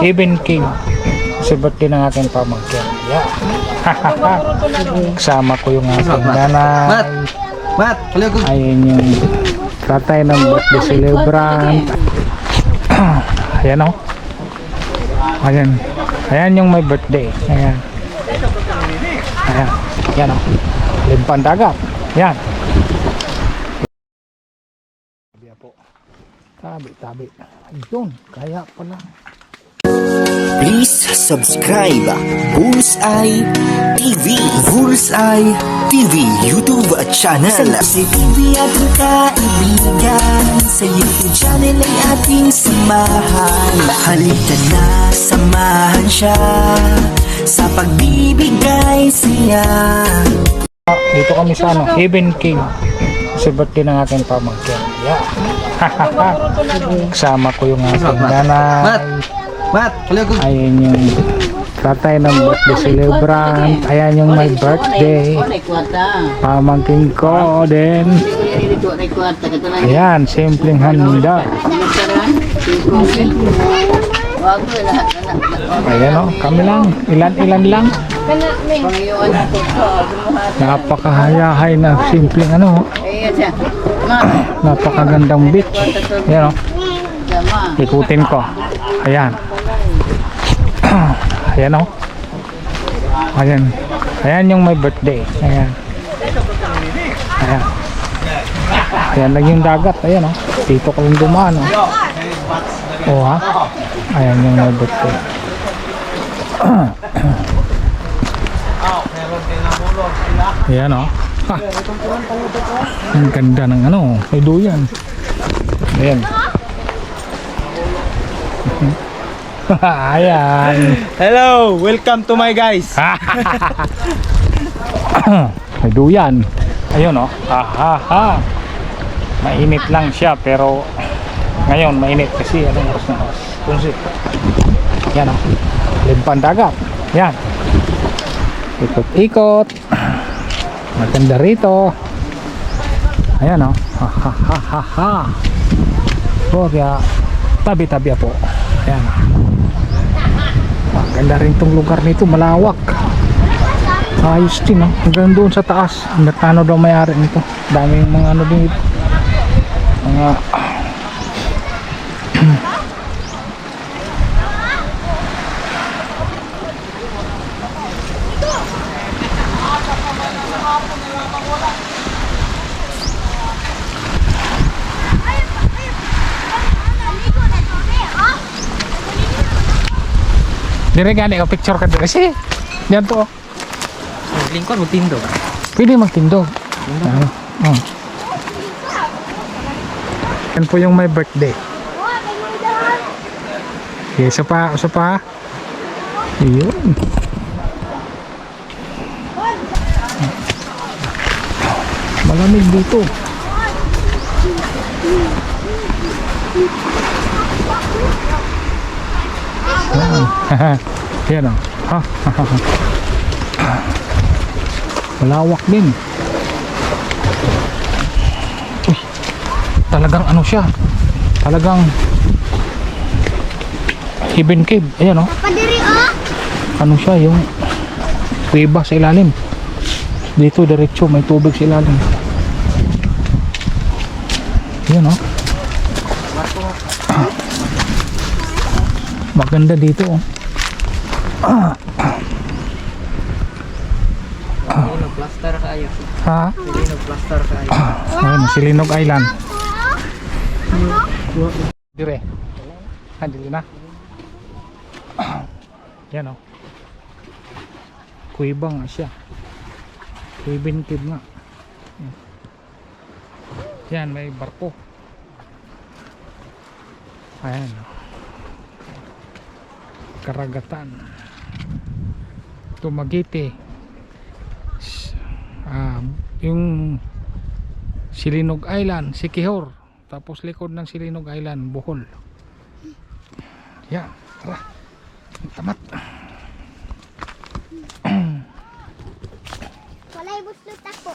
Even King. Kasi birthday ng aking pamangkin. Yeah. Kasama ko yung aking nanay. Ayun yung tatay ng birthday celebrant. Ayan o. Ayan. Ayan yung may birthday. Ayan. Ayan. Ayan o. Limpang dagat. Ayan. Tabi. Ayun. Kaya pala. Please subscribe Bullseye TV. Bullseye TV YouTube channel. Sa TV at ang kaibigan, sa YouTube channel ay ating samahan. Halika na, samahan siya sa pagbibigay siya. Dito kami sa Even King. Kasi birthday ng aking pamangkin. Yeah. Kasama ko yung aking nanay. Ayun yung tatay ng birthday celebrant. Ayan yung may birthday. Pamangkin ko din. Ayan, simpleng handa. Ayan o, kami lang. Ilan lang. Napakahayahay na simpleng napakagandang beach. Ayan o. Ikutin ko. Ayan. Ayan o. Ayan. Ayan yung may birthday. Ayan. Ayan. Ayan lang yung dagat. Ayan o. Dito ko lang dumaan o. O ha. Ayan yung may birthday. Ayan o. Ha. Ang ganda ng may duyan. Ayan. Ayan. Hello, welcome to my guys. May duyan. Ayun o. Mainit lang siya pero ngayon mainit kasi anong oras na oras? 11. Yan o. Limpang dagat. Yan. Ikot-ikot. Maganda rito. Ayan o. O kaya tabi-tabi po. Ayan. Maganda rin itong lugar nito, malawak. Ayos din, no? Hanggang doon sa taas. Ano daw may-ari nito? Daming mga din ito. Mga dire gani o picture ka dire si diyan to Lingkod mo tindog. pwede magtindog. Yan po yung may birthday. Okay, isa pa yun. Malamig dito. Yan o. Malawak din. Uy, talagang siya. Talagang hidden cave. Ayan o. Ano siya, yung kuweba sa ilalim. Dito diretso may tubig sa ilalim. Ayan o. Maganda dito oh. Plaster kayo. Ha? Plaster kayo. Ayun, Silinog Island. Dire. Dili na. Yan oh. Kuweba nga siya. Kuwebin cave nga. Yan, may barko. Ayan. Karagatan. Tumagiti. Yung Silinog Island, Siquijor. Tapos likod ng Silinog Island, Bohol. Yan, tara. Tamat. Walay buslot ako.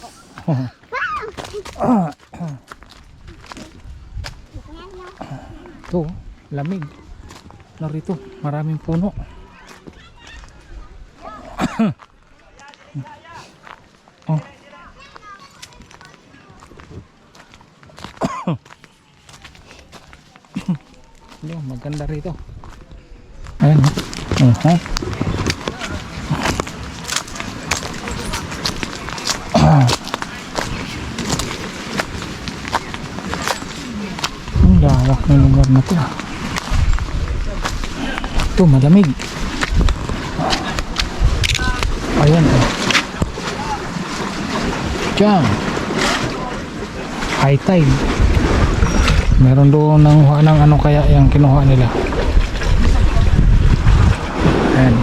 Ito, lamig. narito, maraming puno. Oh. Ayun, maganda rito. Ayan, ang lawak ng lugar na to. Ito, malamig. Ayan, diyan, high tide. Meron doon ng ano kaya yung kinuha nila. Ayan.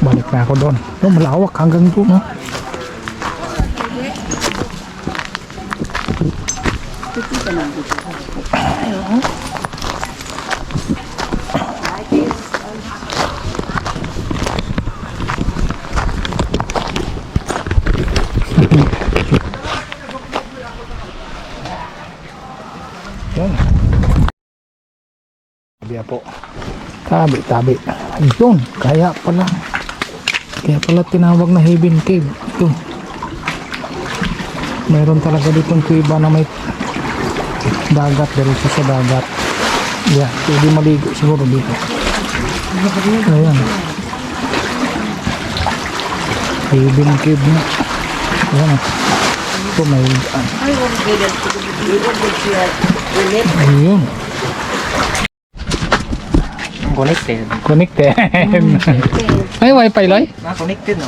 Balik na ako doon. Doon malawak hanggang doon, no? Yan. Tabi po. Tabi. Ayun, kaya pala tinawag na Heaven Cave. Ito. Meron talaga ditong kuweba na may dagat, diretso sa dagat. Yeah, pwede maligo siguro dito. Ayan. Heaven Cave na. Ayan. Ito may ayun. Connected. Connected. May wifi, Loy? Connected no?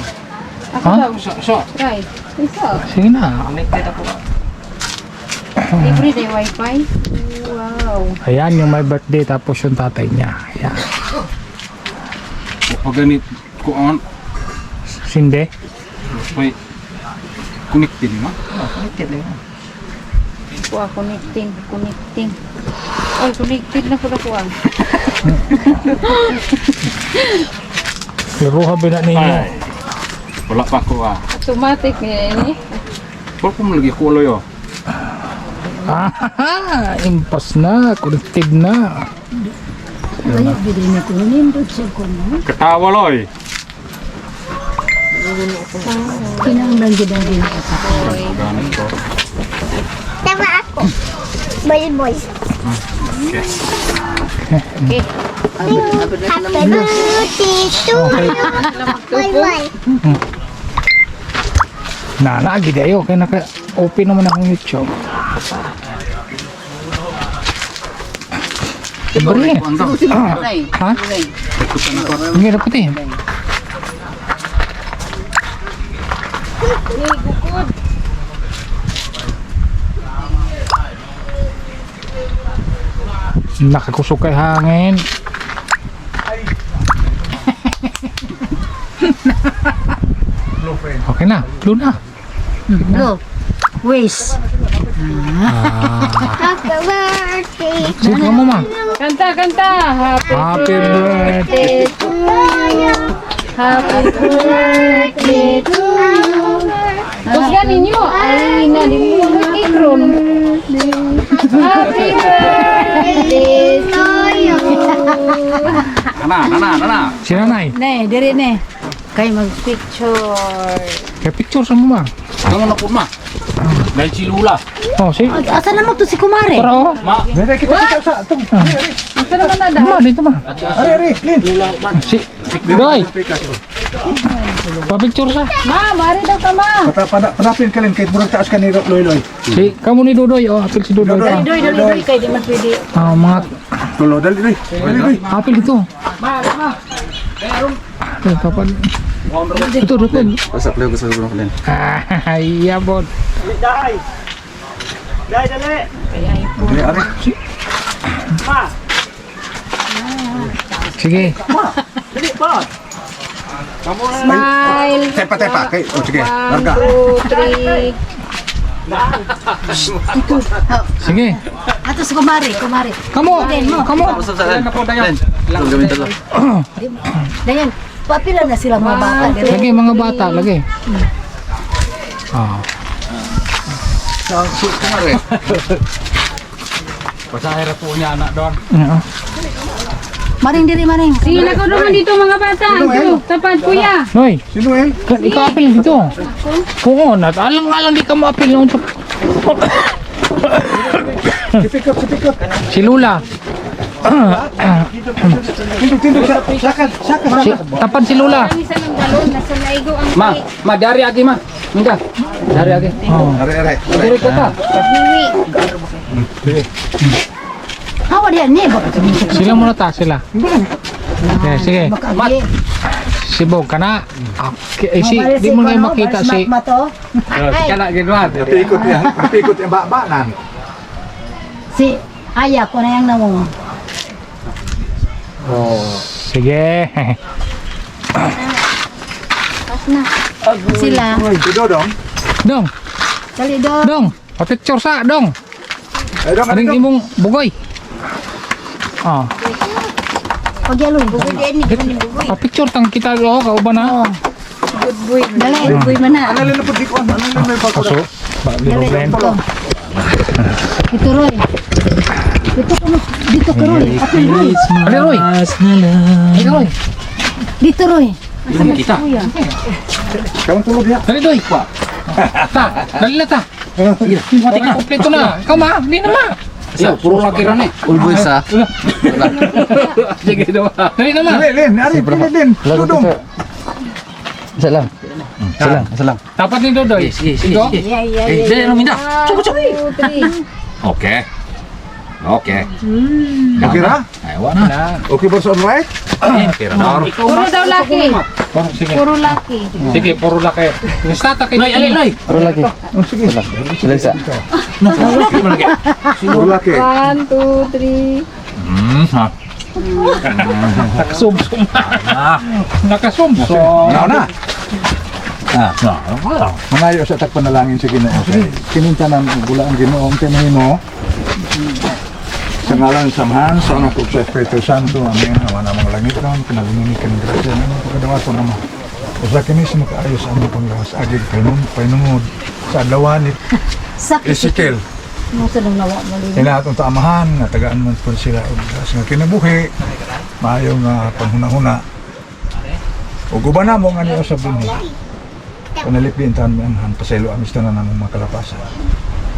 Ha? Try. Isa. Sige na. Connected ako. Everyday wifi. Wow. Ayan yung my birthday tapos yung tatay niya. Ayan. Pag ganit ko ang Sinde. may connected mo. Connected lang. Kuha, connecting. Ay, connected na pala kuha. Iruha ba na ninyo? Wala pa ko ah. Automatic eh. Wala ko mo lagi ko loyo. Ah, impas na. Connected na. Ketawa loy. Kinanglan din. Ganit ko. Tama ako. Boy. Okay. Happy birthday to you. Bye. Nana, gida ayo. Kaya naka-open naman akong YouTube. Bari. Ha? Hindi na puti. Nakakusok kay hangin. Okay na, blue na. Look. Waste. Happy birthday Sige mo ma. Kanta. Happy birthday. to you. Happy birthday to you. Tapos ganin nyo. Ay, nalimutan ikron. Happy birthday to you. Nana. Si nanay. Ne, diri ne. Kay mag-picture. Kaya picture sa mo ma. Kamu na po ma. Dahil si Lula. Oh, si. Asa naman to si Kumare? Tara oh. Ma. Asa naman na Ma, dito ma. Si. Doy. Pa-picture sa. Ma, mari daw ka ma. Panapin ka lang kahit murag taas ka ni Loy. Si, kamu ni Dudoy. Oh, apil si Dudoy pa. Doy, kay di man pwede. Ah, mga Tulo, dali. apil ito. Ito, kapag. Ito, Rupel. Pasap lang ko sa gulo ko lang. Ay, yabot. Dali, ari. Sige. Smile. Tepa. Kay, sige, larga. 1, 2, 3. Sige. Ato si Kumare. Kamu. Dayan, papila na sila mga bata. Lagi mga bata, lagi. Ah. Sa kumare. Pasahera po niya anak doon. Oo. Maring diri maring. Sige, nako naman dito mga bata. Ito, tapat kuya. Noy, Sino eh? ikaw apil dito. Oo, alang-alang di ka maapil noon. Sipikot, sipikot. Si Lula. Tindog, sakan. Tapan si Lula. Ang isa ng galon, nasa naigo ang Ma dari agi ma. Minta. Dari agi. Oh. Are. Dari kata. Hawa diyan ni ba? Sila muna ta, sila. Sige. Makagi. Si Bog ka na. Okay, di mo ngayon makita si... Mato. Kana ginawa. Napikot yung baanan. Si Aya ko na yang namo. Sige. Sila. Ito dong. Dong, Dali do. dong. Pa-picture sa, dong. Ay dong, Aring imong bugoy. Oh, Pagyaloy. Bugoy din ni bugoy. pa-picture tang kita do kauban na. Good boy. Dali. Good boy man na. Ano lalo po di ko? Ano lalo may pagkuda? Kaso, Dali. friend. Ito Roy. Dito ka Roy. Apil Roy. Ali Roy. Ali Roy. Dito Roy. Kita. Kamu tulog ya? Dali Roy. Ta, dali na ta. Mati na kompleto na. Ikaw ma, hindi na ma. Yo, puro lagi ron eh. Ulboy sa. Sige daw. Dali na ma. Lin, Lin. Dudong. Salam. Salam. Dapat ni Dodoy. Ikaw? Dali ron minta. Oke. Oke. Okay na? Ay, wala na. Okay boss, all right? Tira na. Puro daw laki. Sige. Puro laki. Sige, puro laki. Stata kay Loy, ali, loy. Pero lagi. Sige. Sila sa. Puro laki. 1, 2, 3. nakasumsum. Nakasumsum. Now na. Mangayo sa tagpanalangin sa Ginoo. Kininta ng bula ang Ginoo ang tinahimo. Sa ngalan ng Samahan, sa Anak ug sa Espiritu Santo. Amen. Awa na mga langit ron, pinalingini ka ng grasya ng pagkadawaton naman. Usa kini sa makaayos ang panglawas agid painungod sa adlawan ni Sakit. Ezekiel. Mo sa nang nawa mo din. Ina atong taamahan nga tagaan man po sila og nga kinabuhi. Maayo nga panghuna-huna. Ug uban na mo nga niya sa bunhi. Panalipin tan mi anhan pasaylo amista na namong makalapasan.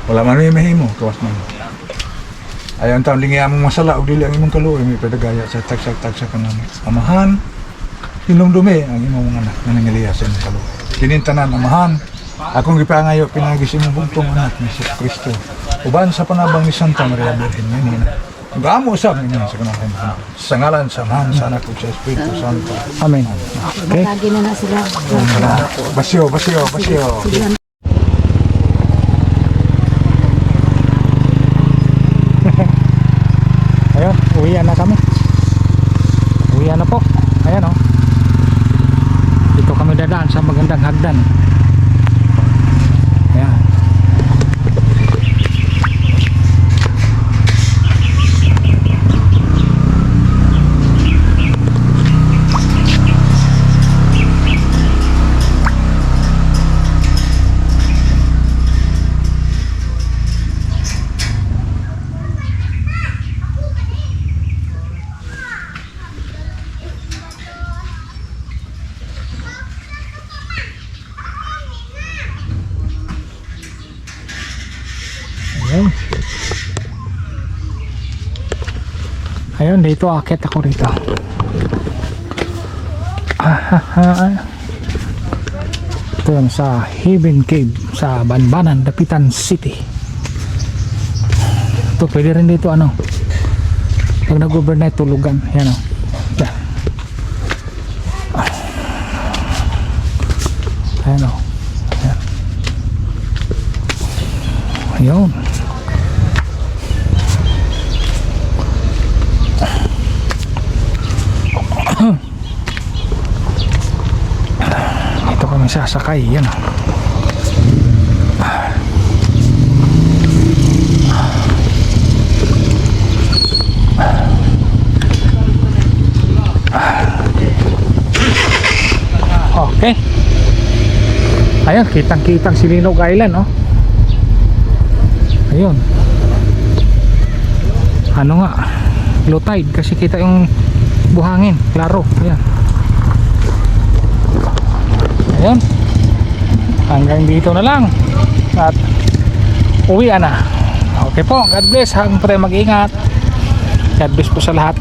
Wala man may mahimo kawas man. Ayon taon lingi among masala og dili ang imong kaluoy may padagaya sa tagsa kanang amahan. Hinumdumi ang imong mga anak nga nangiliya sa imong kaluoy. Kinintanan amahan. Akong gipangayo pinagis imong bugtong anak ni Jesus Kristo. Uban sa panabang ni Santa Maria Virgen Menina. Gamo usab ninyo sa kanang sa ngalan sa Amahan sa Anak ug sa Espiritu Santo. Amen. Okay. Lagi na sila. Basyo. Ayun, uwian na kami. Uwian na po. Ayan o. Dito kami dadaan sa magandang hagdan. Ayan. Ayun. Ayun, dito akit ako rito. Ito yun sa Heaven Cave sa Banbanan, Dapitan City. Ito, pwede rin dito ano. Pag nag-overnight tulugan, yan o. Yan. Ayan o. Ayan. Ayun. Dito kami sasakay, yan. Okay. Ayan, kitang-kitang Silinog Island, oh. ayun, ano nga, low tide kasi kita yung buhangin, klaro. Ayan, ayun, hanggang dito na lang at uwi na. Okay po, God bless, hanggang po tayo mag-ingat. God bless po sa lahat.